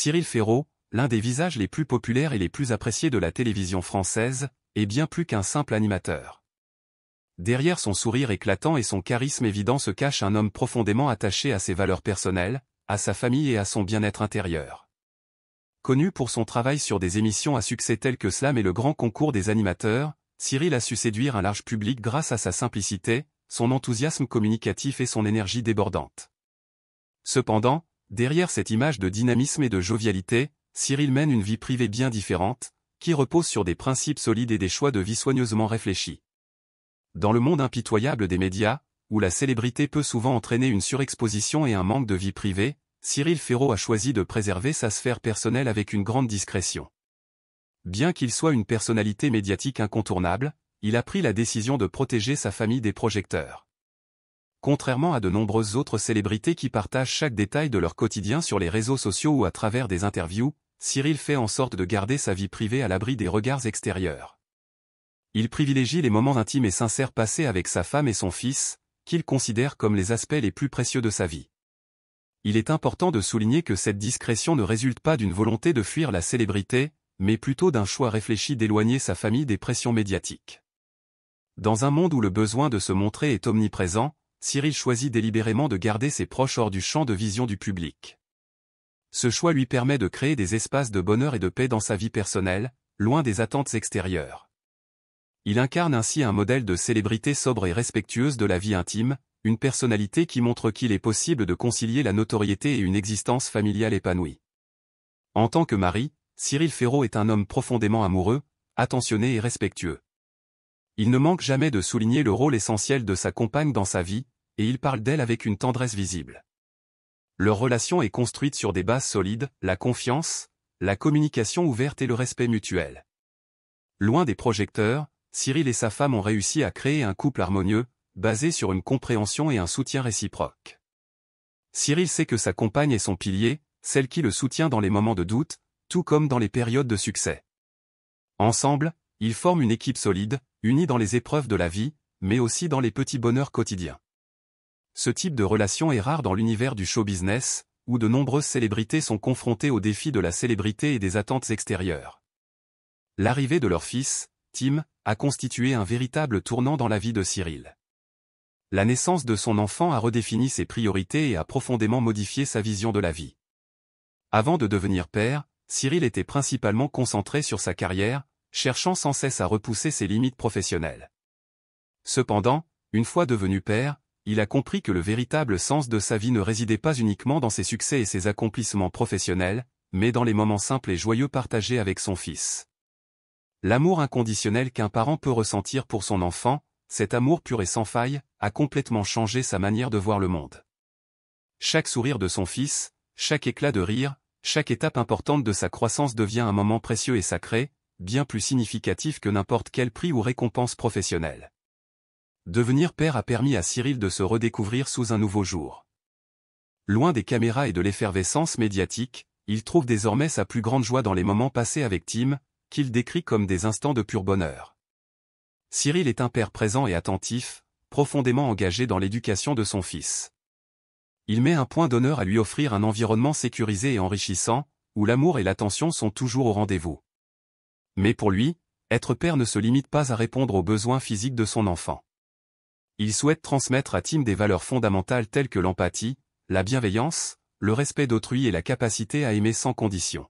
Cyril Ferraud, l'un des visages les plus populaires et les plus appréciés de la télévision française, est bien plus qu'un simple animateur. Derrière son sourire éclatant et son charisme évident se cache un homme profondément attaché à ses valeurs personnelles, à sa famille et à son bien-être intérieur. Connu pour son travail sur des émissions à succès telles que Slam et le Grand Concours des animateurs, Cyril a su séduire un large public grâce à sa simplicité, son enthousiasme communicatif et son énergie débordante. Cependant, derrière cette image de dynamisme et de jovialité, Cyril mène une vie privée bien différente, qui repose sur des principes solides et des choix de vie soigneusement réfléchis. Dans le monde impitoyable des médias, où la célébrité peut souvent entraîner une surexposition et un manque de vie privée, Cyril Ferraud a choisi de préserver sa sphère personnelle avec une grande discrétion. Bien qu'il soit une personnalité médiatique incontournable, il a pris la décision de protéger sa famille des projecteurs. Contrairement à de nombreuses autres célébrités qui partagent chaque détail de leur quotidien sur les réseaux sociaux ou à travers des interviews, Cyril fait en sorte de garder sa vie privée à l'abri des regards extérieurs. Il privilégie les moments intimes et sincères passés avec sa femme et son fils, qu'il considère comme les aspects les plus précieux de sa vie. Il est important de souligner que cette discrétion ne résulte pas d'une volonté de fuir la célébrité, mais plutôt d'un choix réfléchi d'éloigner sa famille des pressions médiatiques. Dans un monde où le besoin de se montrer est omniprésent, Cyril choisit délibérément de garder ses proches hors du champ de vision du public. Ce choix lui permet de créer des espaces de bonheur et de paix dans sa vie personnelle, loin des attentes extérieures. Il incarne ainsi un modèle de célébrité sobre et respectueuse de la vie intime, une personnalité qui montre qu'il est possible de concilier la notoriété et une existence familiale épanouie. En tant que mari, Cyril Ferraud est un homme profondément amoureux, attentionné et respectueux. Il ne manque jamais de souligner le rôle essentiel de sa compagne dans sa vie, et il parle d'elle avec une tendresse visible. Leur relation est construite sur des bases solides, la confiance, la communication ouverte et le respect mutuel. Loin des projecteurs, Cyril et sa femme ont réussi à créer un couple harmonieux, basé sur une compréhension et un soutien réciproque. Cyril sait que sa compagne est son pilier, celle qui le soutient dans les moments de doute, tout comme dans les périodes de succès. Ensemble, ils forment une équipe solide, unie dans les épreuves de la vie, mais aussi dans les petits bonheurs quotidiens. Ce type de relation est rare dans l'univers du show business, où de nombreuses célébrités sont confrontées aux défis de la célébrité et des attentes extérieures. L'arrivée de leur fils, Tim, a constitué un véritable tournant dans la vie de Cyril. La naissance de son enfant a redéfini ses priorités et a profondément modifié sa vision de la vie. Avant de devenir père, Cyril était principalement concentré sur sa carrière, cherchant sans cesse à repousser ses limites professionnelles. Cependant, une fois devenu père, il a compris que le véritable sens de sa vie ne résidait pas uniquement dans ses succès et ses accomplissements professionnels, mais dans les moments simples et joyeux partagés avec son fils. L'amour inconditionnel qu'un parent peut ressentir pour son enfant, cet amour pur et sans faille, a complètement changé sa manière de voir le monde. Chaque sourire de son fils, chaque éclat de rire, chaque étape importante de sa croissance devient un moment précieux et sacré, bien plus significatif que n'importe quel prix ou récompense professionnelle. Devenir père a permis à Cyril de se redécouvrir sous un nouveau jour. Loin des caméras et de l'effervescence médiatique, il trouve désormais sa plus grande joie dans les moments passés avec Tim, qu'il décrit comme des instants de pur bonheur. Cyril est un père présent et attentif, profondément engagé dans l'éducation de son fils. Il met un point d'honneur à lui offrir un environnement sécurisé et enrichissant, où l'amour et l'attention sont toujours au rendez-vous. Mais pour lui, être père ne se limite pas à répondre aux besoins physiques de son enfant. Il souhaite transmettre à Tim des valeurs fondamentales telles que l'empathie, la bienveillance, le respect d'autrui et la capacité à aimer sans condition.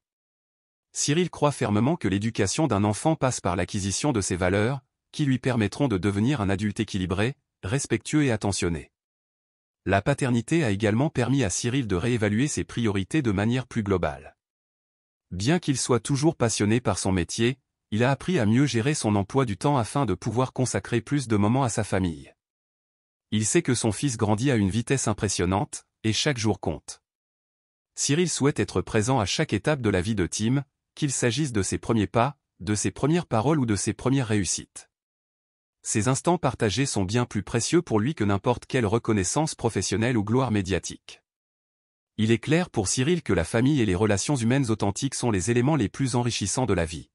Cyril croit fermement que l'éducation d'un enfant passe par l'acquisition de ces valeurs, qui lui permettront de devenir un adulte équilibré, respectueux et attentionné. La paternité a également permis à Cyril de réévaluer ses priorités de manière plus globale. Bien qu'il soit toujours passionné par son métier, il a appris à mieux gérer son emploi du temps afin de pouvoir consacrer plus de moments à sa famille. Il sait que son fils grandit à une vitesse impressionnante, et chaque jour compte. Cyril souhaite être présent à chaque étape de la vie de Tim, qu'il s'agisse de ses premiers pas, de ses premières paroles ou de ses premières réussites. Ces instants partagés sont bien plus précieux pour lui que n'importe quelle reconnaissance professionnelle ou gloire médiatique. Il est clair pour Cyril que la famille et les relations humaines authentiques sont les éléments les plus enrichissants de la vie.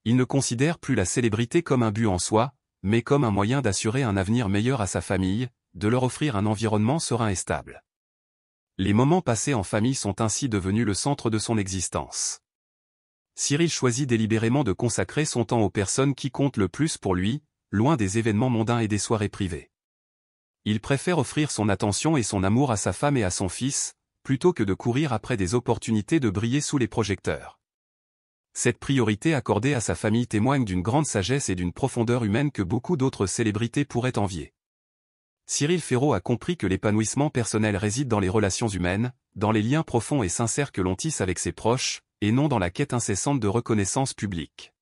Il ne considère plus la célébrité comme un but en soi, mais comme un moyen d'assurer un avenir meilleur à sa famille, de leur offrir un environnement serein et stable. Les moments passés en famille sont ainsi devenus le centre de son existence. Cyril choisit délibérément de consacrer son temps aux personnes qui comptent le plus pour lui, loin des événements mondains et des soirées privées. Il préfère offrir son attention et son amour à sa femme et à son fils, plutôt que de courir après des opportunités de briller sous les projecteurs. Cette priorité accordée à sa famille témoigne d'une grande sagesse et d'une profondeur humaine que beaucoup d'autres célébrités pourraient envier. Cyril Ferraud a compris que l'épanouissement personnel réside dans les relations humaines, dans les liens profonds et sincères que l'on tisse avec ses proches, et non dans la quête incessante de reconnaissance publique.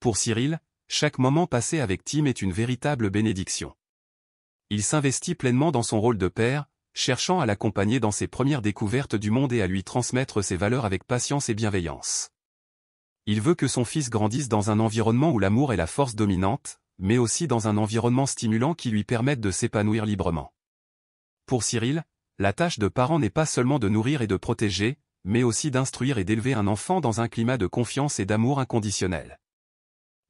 Pour Cyril, chaque moment passé avec Tim est une véritable bénédiction. Il s'investit pleinement dans son rôle de père, cherchant à l'accompagner dans ses premières découvertes du monde et à lui transmettre ses valeurs avec patience et bienveillance. Il veut que son fils grandisse dans un environnement où l'amour est la force dominante, mais aussi dans un environnement stimulant qui lui permette de s'épanouir librement. Pour Cyril, la tâche de parent n'est pas seulement de nourrir et de protéger, mais aussi d'instruire et d'élever un enfant dans un climat de confiance et d'amour inconditionnel.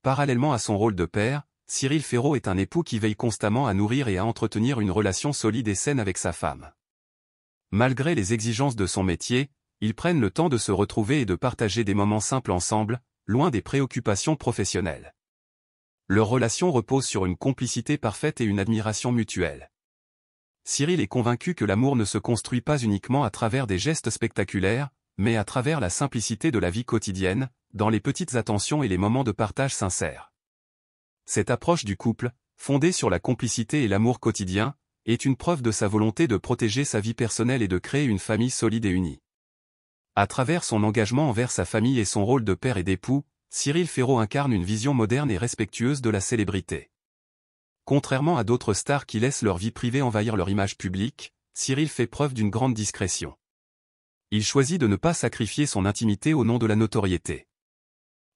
Parallèlement à son rôle de père, Cyril Ferraud est un époux qui veille constamment à nourrir et à entretenir une relation solide et saine avec sa femme. Malgré les exigences de son métier, ils prennent le temps de se retrouver et de partager des moments simples ensemble, loin des préoccupations professionnelles. Leur relation repose sur une complicité parfaite et une admiration mutuelle. Cyril est convaincu que l'amour ne se construit pas uniquement à travers des gestes spectaculaires, mais à travers la simplicité de la vie quotidienne, dans les petites attentions et les moments de partage sincères. Cette approche du couple, fondée sur la complicité et l'amour quotidien, est une preuve de sa volonté de protéger sa vie personnelle et de créer une famille solide et unie. À travers son engagement envers sa famille et son rôle de père et d'époux, Cyril Ferraud incarne une vision moderne et respectueuse de la célébrité. Contrairement à d'autres stars qui laissent leur vie privée envahir leur image publique, Cyril fait preuve d'une grande discrétion. Il choisit de ne pas sacrifier son intimité au nom de la notoriété.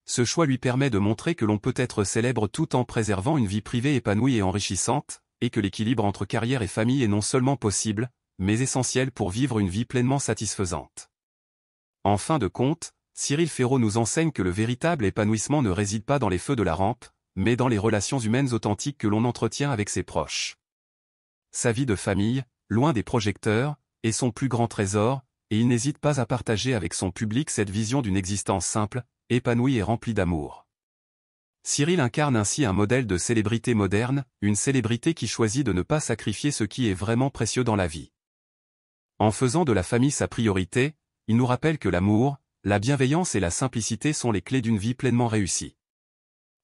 Ce choix lui permet de montrer que l'on peut être célèbre tout en préservant une vie privée épanouie et enrichissante, et que l'équilibre entre carrière et famille est non seulement possible, mais essentiel pour vivre une vie pleinement satisfaisante. En fin de compte, Cyril Ferraud nous enseigne que le véritable épanouissement ne réside pas dans les feux de la rampe, mais dans les relations humaines authentiques que l'on entretient avec ses proches. Sa vie de famille, loin des projecteurs, est son plus grand trésor, et il n'hésite pas à partager avec son public cette vision d'une existence simple, épanouie et remplie d'amour. Cyril incarne ainsi un modèle de célébrité moderne, une célébrité qui choisit de ne pas sacrifier ce qui est vraiment précieux dans la vie. En faisant de la famille sa priorité, il nous rappelle que l'amour, la bienveillance et la simplicité sont les clés d'une vie pleinement réussie.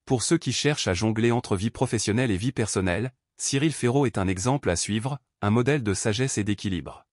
Pour ceux qui cherchent à jongler entre vie professionnelle et vie personnelle, Cyril Ferraud est un exemple à suivre, un modèle de sagesse et d'équilibre.